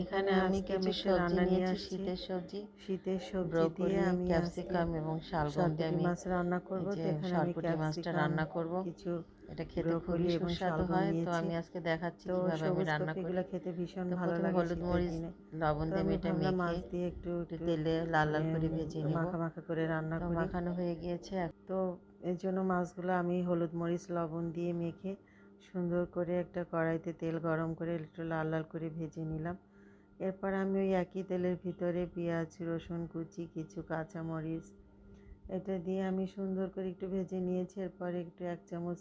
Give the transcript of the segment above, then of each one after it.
এখানে আমি আজকে কিছু একটা সবজি রান্না নিয়ে নিয়েছি, আসছি। শীতের সবজি দিয়ে ব্রোকলি, আমি আজকে ক্যাপসিকাম এবং শালগম দিয়ে সরপুঁটি আমি মাছ রান্না এই করব। যে তো এখানে আমি সরপুঁটি মাছটা ক্যাপসিকাম, রান্না করব। কিছু এটা খেতে খুবই ব্রোকলি এবং সুস্বাদু শালগম হয়। তো নিয়েছি। আমি আজকে দেখাচ্ছি তো কিভাবে আমি সবুজ রান্না করি। কপিগুলো খেতে ভীষণ তো ভালো প্রথমে লাগে হলুদ শীতের মরিচ দিনে। লবণ তো দিয়ে আমি আমি এটা ভাবলাম মেখে মাছ দিয়ে একটু একটু তেলে লাল লাল করে ভেজে নিব। মাখা মাখা করে রান্না তো করি। মাখানো হয়ে গিয়েছে। তো এর জন্য মাছগুলো আমি হলুদ মরিচ লবণ দিয়ে মেখে সুন্দর করে একটা কড়াইতে তেল গরম করে একটু লাল লাল করে ভেজে নিলাম। এরপর আমি ওই একই তেলের ভিতরে পেঁয়াজ রসুন কুচি কিছু কাঁচামরিচ এটা দিয়ে আমি সুন্দর করে একটু ভেজে নিয়েছি। এরপর একটু 1 চামচ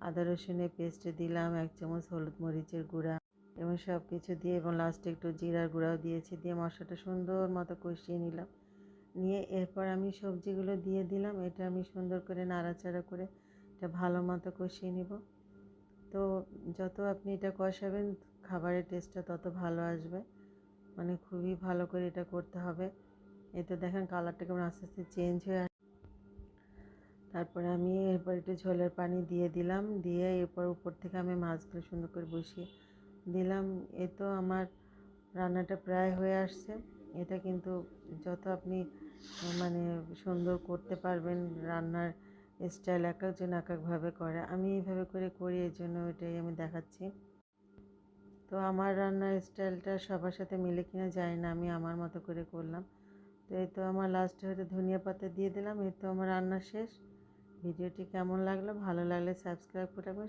আদা রসুনের পেস্ট দিলাম, 1 চামচ হলুদ মরিচের গুঁড়া এবং সব কিছু দিয়ে এবং লাস্টে একটু জিরার গুঁড়াও দিয়েছি, দিয়ে মশলাটা সুন্দর মতো কষিয়ে নিলাম। নিয়ে এরপর আমি সবজিগুলো দিয়ে দিলাম। এটা আমি সুন্দর করে নাড়াচাড়া করে এটা ভালো মতো কষিয়ে নিব। তো যত আপনি এটা কষাবেন খাবারের টেস্টটা তত ভালো আসবে, মানে খুবই ভালো করে এটা করতে হবে। এই তো দেখেন কালারটা কেমন আস্তে আস্তে চেঞ্জ হয়ে তারপরে আমি এরপর একটু ঝোলের পানি দিয়ে দিলাম, দিয়ে এরপর উপর থেকে আমি মাছগুলো সুন্দর করে বসিয়ে দিলাম। এ তো আমার রান্নাটা প্রায় হয়ে আসছে। এটা কিন্তু যত আপনি মানে সুন্দর করতে পারবেন, রান্নার স্টাইল এক একজন এক একভাবে করে, আমি এইভাবে করে করি, এই জন্য এটাই আমি দেখাচ্ছি। তো আমার রান্নার স্টাইলটা সবার সাথে মিলে কিনা জানি না, আমি আমার মতো করে করলাম। তো এই তো আমার লাস্টে হয়তো ধনিয়া পাতা দিয়ে দিলাম। এই তো আমার রান্না শেষ। ভিডিওটি কেমন লাগলো, ভালো লাগলে সাবস্ক্রাইব করে রাখবেন।